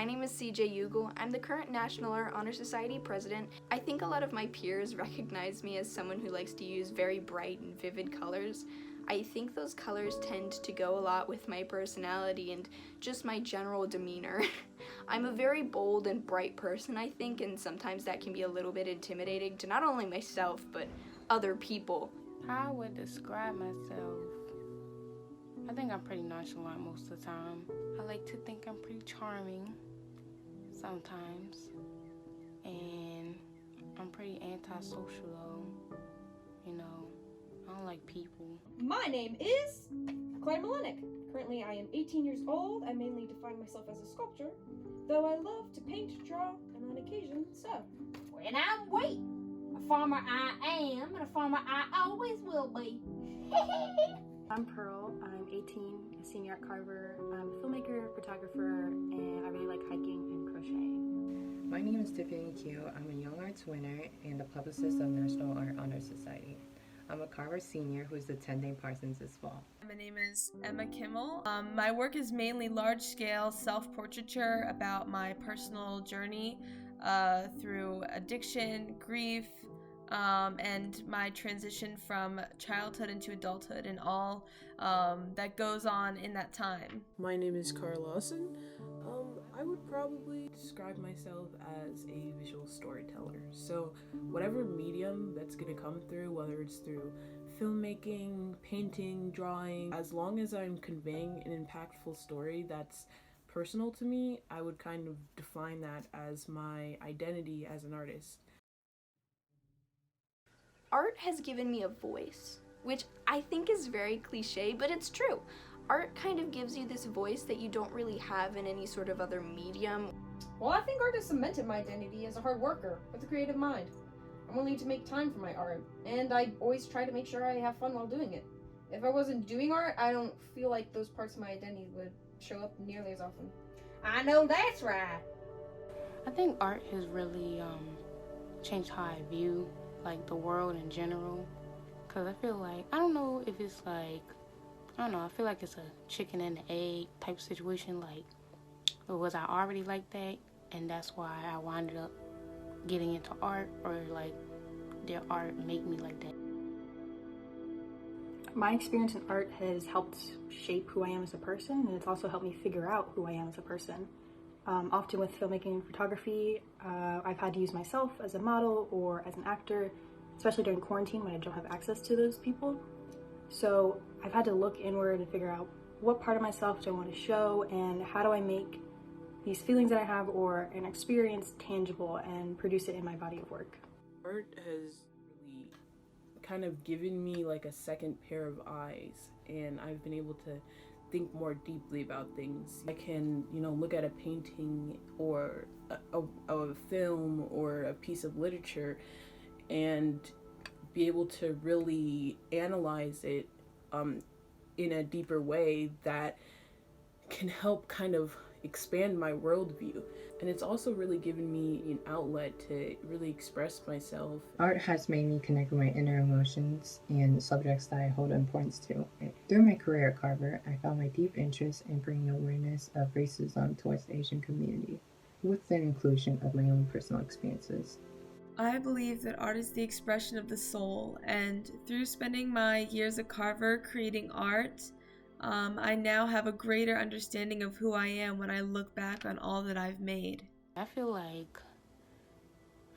My name is Jugel. I'm the current National Art Honor Society president. I think a lot of my peers recognize me as someone who likes to use very bright and vivid colors. I think those colors tend to go a lot with my personality and just my general demeanor. I'm a very bold and bright person, I think, and sometimes that can be a little bit intimidating to not only myself, but other people. How I would describe myself, I think I'm pretty nonchalant most of the time. I like to think I'm pretty charming sometimes, and I'm pretty antisocial though, you know. I don't like people. My name is Claire Mlinek. Currently I am 18 years old. I mainly define myself as a sculptor, though I love to paint, draw, and on occasion sew. When I'm wheat, a farmer I am, and a farmer I always will be. I'm Pearl. I'm 18, a senior at Carver. I'm a filmmaker, photographer, and I really like hiking and crocheting. My name is Tiffany Qiu. I'm a Young Arts winner and a publicist of National Art Honor Society. I'm a Carver senior who is attending Parsons this fall. My name is Kimmel. My work is mainly large-scale self-portraiture about my personal journey through addiction, grief, and my transition from childhood into adulthood and all that goes on in that time. My name is Lawson. I would probably describe myself as a visual storyteller. So whatever medium that's going to come through, whether it's through filmmaking, painting, drawing, as long as I'm conveying an impactful story that's personal to me, I would kind of define that as my identity as an artist. Art has given me a voice, which I think is very cliche, but it's true. Art kind of gives you this voice that you don't really have in any sort of other medium. Well, I think art has cemented my identity as a hard worker with a creative mind. I'm willing to make time for my art, and I always try to make sure I have fun while doing it. If I wasn't doing art, I don't feel like those parts of my identity would show up nearly as often. I know that's right. I think art has really changed how I view like the world in general, because I feel like, I don't know if it's like, I don't know, I feel like it's a chicken and the egg type situation. Like, was I already like that and that's why I wound up getting into art, or like did art make me like that? My experience in art has helped shape who I am as a person, and it's also helped me figure out who I am as a person. Often with filmmaking and photography, I've had to use myself as a model or as an actor, especially during quarantine when I don't have access to those people. So I've had to look inward and figure out what part of myself do I want to show, and how do I make these feelings that I have or an experience tangible and produce it in my body of work. Art has really kind of given me like a second pair of eyes, and I've been able to think more deeply about things. I can, look at a painting or a film or a piece of literature and be able to really analyze it in a deeper way that can help kind of expand my worldview. And it's also really given me an outlet to really express myself. Art has made me connect with my inner emotions and subjects that I hold importance to. Through my career at Carver, I found my deep interest in bringing awareness of racism towards the Asian community, with the inclusion of my own personal experiences. I believe that art is the expression of the soul, and through spending my years at Carver creating art, I now have a greater understanding of who I am when I look back on all that I've made. I feel like,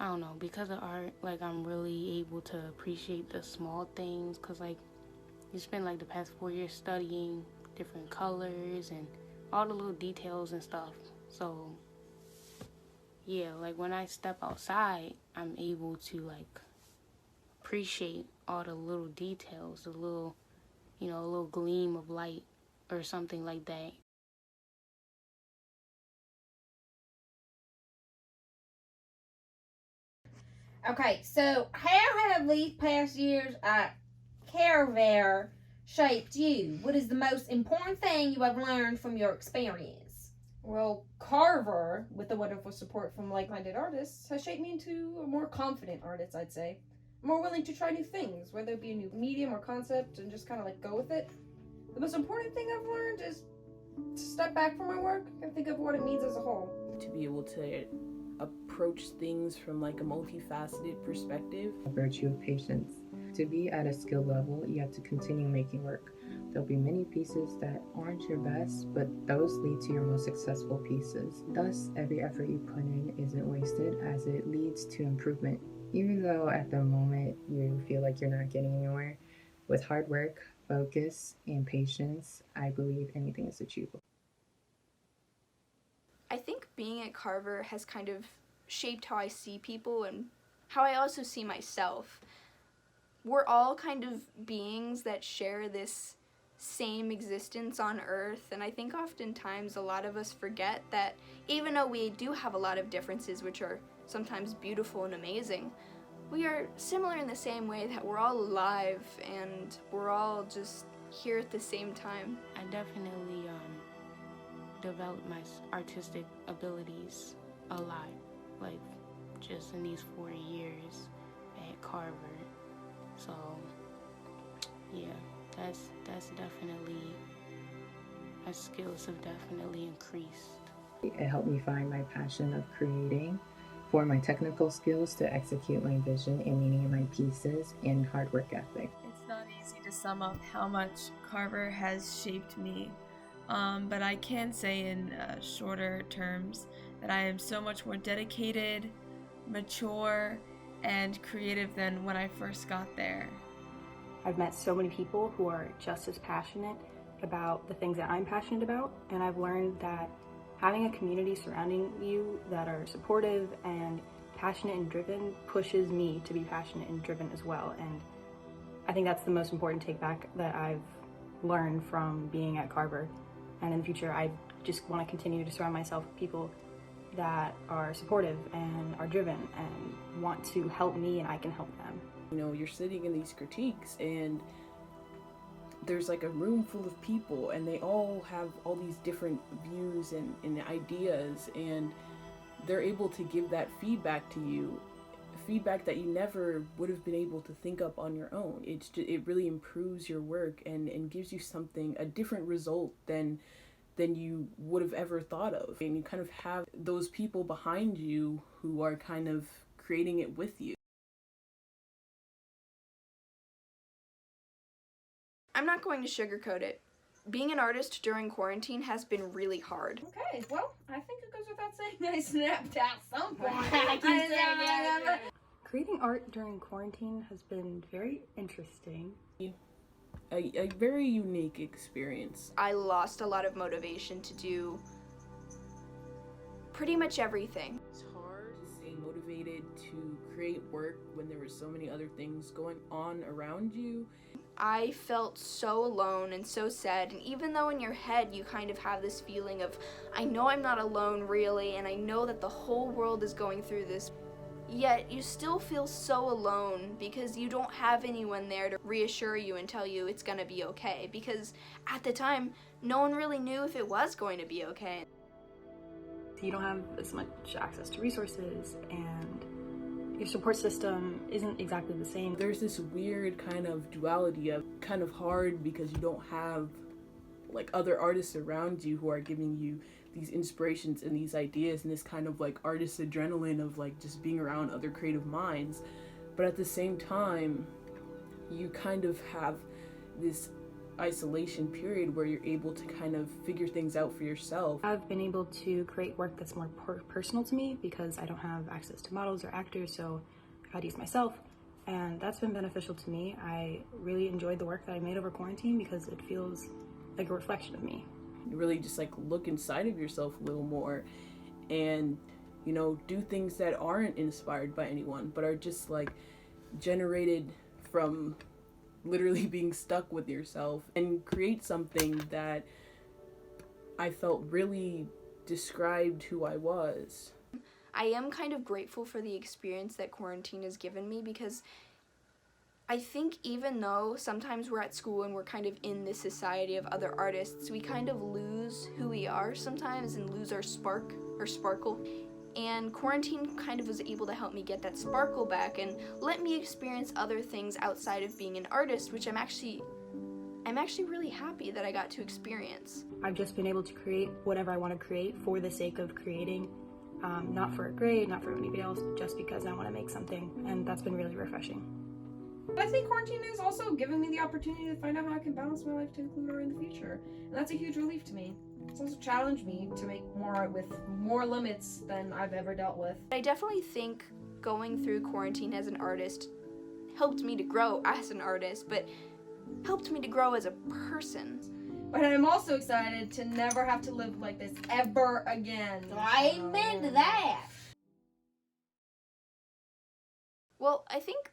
I don't know, because of art, like I'm really able to appreciate the small things, because like you spend like the past 4 years studying different colors and all the little details and stuff. So yeah, like when I step outside, I'm able to like appreciate all the little details, the little, a little gleam of light or something like that. Okay, so how have these past years at Carver shaped you? What is the most important thing you have learned from your experience? Well, Carver, with the wonderful support from like-minded artists, has shaped me into a more confident artist, I'd say. More willing to try new things, whether it be a new medium or concept, and just kind of like go with it. The most important thing I've learned is to step back from my work and think of what it means as a whole. to be able to approach things from like a multifaceted perspective. A virtue of patience. To be at a skill level, you have to continue making work. There'll be many pieces that aren't your best, but those lead to your most successful pieces. Thus, every effort you put in isn't wasted as it leads to improvement. Even though at the moment you feel like you're not getting anywhere, with hard work, focus, and patience, I believe anything is achievable. I think being at Carver has kind of shaped how I see people and how I also see myself. We're all kind of beings that share this same existence on Earth, and I think oftentimes a lot of us forget that even though we do have a lot of differences, which are sometimes beautiful and amazing, we are similar in the same way that we're all alive and we're all just here at the same time. I definitely developed my artistic abilities a lot, like just in these 4 years at Carver. So yeah, that's definitely, my skills have definitely increased. It helped me find my passion of creating, for my technical skills to execute my vision and meaning in my pieces, and hard work ethic. It's not easy to sum up how much Carver has shaped me, but I can say in shorter terms that I am so much more dedicated, mature, and creative than when I first got there. I've met so many people who are just as passionate about the things that I'm passionate about, and I've learned that having a community surrounding you that are supportive and passionate and driven pushes me to be passionate and driven as well. And I think that's the most important take back that I've learned from being at Carver. And in the future, I just want to continue to surround myself with people that are supportive and are driven and want to help me, and I can help them. You know, you're sitting in these critiques and there's like a room full of people and they all have all these different views and ideas, and they're able to give that feedback to you, feedback that you never would have been able to think up on your own. It really improves your work and gives you something, a different result than you would have ever thought of. And you kind of have those people behind you who are kind of creating it with you. I'm not going to sugarcoat it. Being an artist during quarantine has been really hard. Okay, well, I think it goes without saying I snapped at some point. Creating art during quarantine has been very interesting. A very unique experience. I lost a lot of motivation to do pretty much everything. It's hard to stay motivated to create work when there were so many other things going on around you. I felt so alone and so sad, and even though in your head you kind of have this feeling of, I know I'm not alone really, and I know that the whole world is going through this, yet you still feel so alone because you don't have anyone there to reassure you and tell you it's gonna be okay, because at the time, no one really knew if it was going to be okay. You don't have as much access to resources, and your support system isn't exactly the same. There's this weird kind of duality of kind of hard because you don't have like other artists around you who are giving you these inspirations and these ideas and this kind of like artist adrenaline of like just being around other creative minds. But at the same time, you kind of have this isolation period where you're able to kind of figure things out for yourself. I've been able to create work that's more personal to me because I don't have access to models or actors, so I've had to use myself, and that's been beneficial to me. I really enjoyed the work that I made over quarantine because it feels like a reflection of me. You really just like look inside of yourself a little more and, you know, do things that aren't inspired by anyone but are just like generated from literally being stuck with yourself, and create something that I felt really described who I was. I am kind of grateful for the experience that quarantine has given me, because I think even though sometimes we're at school and we're kind of in this society of other artists, we kind of lose who we are sometimes and lose our spark or sparkle. And quarantine kind of was able to help me get that sparkle back and let me experience other things outside of being an artist, which I'm actually really happy that I got to experience. I've just been able to create whatever I want to create for the sake of creating not for a grade, not for anybody else, but just because I want to make something, and that's been really refreshing. I think quarantine has also given me the opportunity to find out how I can balance my life to include art in the future, and that's a huge relief to me. It's also challenged me to make more art with more limits than I've ever dealt with. I definitely think going through quarantine as an artist helped me to grow as an artist, but helped me to grow as a person. But I'm also excited to never have to live like this ever again. Amen to that. Well, I think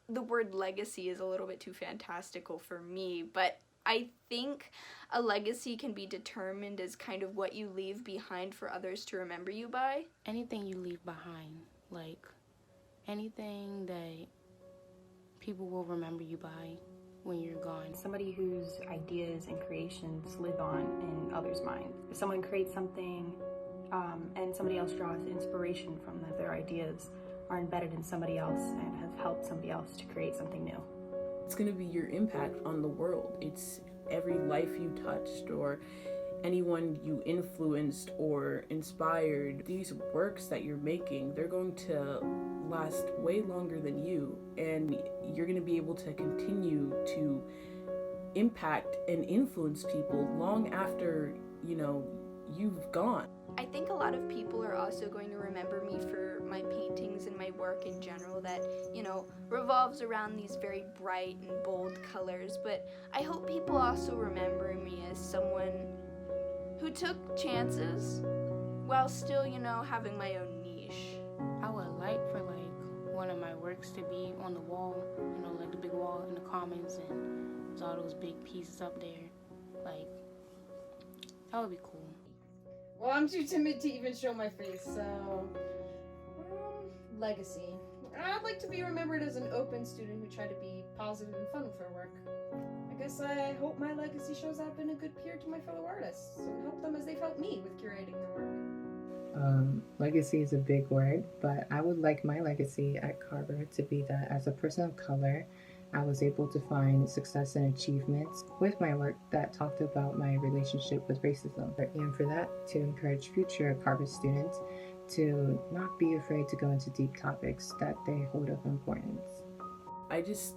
the word legacy is a little bit too fantastical for me, but I think a legacy can be determined as kind of what you leave behind for others to remember you by. Anything you leave behind, like anything that people will remember you by when you're gone. Somebody whose ideas and creations live on in others' minds. If someone creates something and somebody else draws inspiration from that, their ideas are embedded in somebody else and have helped somebody else to create something new. It's going to be your impact on the world. It's every life you touched or anyone you influenced or inspired. These works that you're making, they're going to last way longer than you, and you're going to be able to continue to impact and influence people long after, you've gone. I think a lot of people are also going to remember me for my paintings and my work in general that, revolves around these very bright and bold colors, but I hope people also remember me as someone who took chances while still, having my own niche. I would like for one of my works to be on the wall, like the big wall in the Commons, and there's all those big pieces up there. That would be cool. Well, I'm too timid to even show my face, so... legacy. I'd like to be remembered as an open student who tried to be positive and fun with her work. I guess I hope my legacy shows up in a good peer to my fellow artists and help them as they've helped me with curating their work. Legacy is a big word, but I would like my legacy at Carver to be that as a person of color, I was able to find success and achievements with my work that talked about my relationship with racism, and for that to encourage future Carver students to not be afraid to go into deep topics that they hold of importance. I just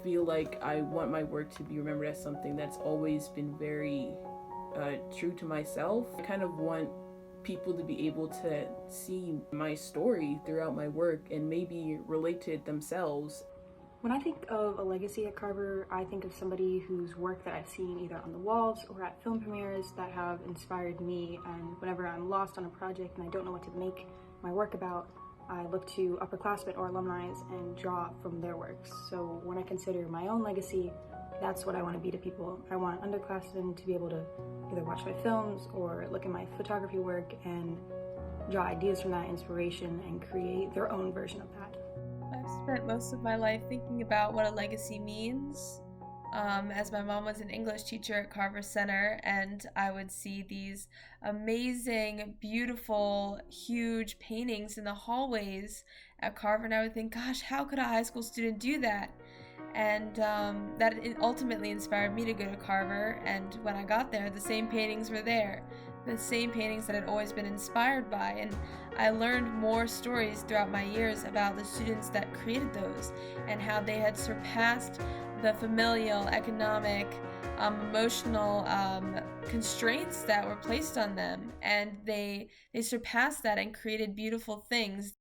feel like I want my work to be remembered as something that's always been very true to myself. I kind of want people to be able to see my story throughout my work and maybe relate to it themselves. When I think of a legacy at Carver, I think of somebody whose work that I've seen either on the walls or at film premieres that have inspired me, and whenever I'm lost on a project and I don't know what to make my work about, I look to upperclassmen or alumni and draw from their works. So when I consider my own legacy, that's what I want to be to people. I want underclassmen to be able to either watch my films or look at my photography work and draw ideas from that inspiration and create their own version of that. I've spent most of my life thinking about what a legacy means, as my mom was an English teacher at Carver Center, and I would see these amazing, beautiful, huge paintings in the hallways at Carver, and I would think, gosh, how could a high school student do that? And that ultimately inspired me to go to Carver, and when I got there, the same paintings were there. The same paintings that I'd always been inspired by, and I learned more stories throughout my years about the students that created those and how they had surpassed the familial, economic, emotional constraints that were placed on them, and they surpassed that and created beautiful things.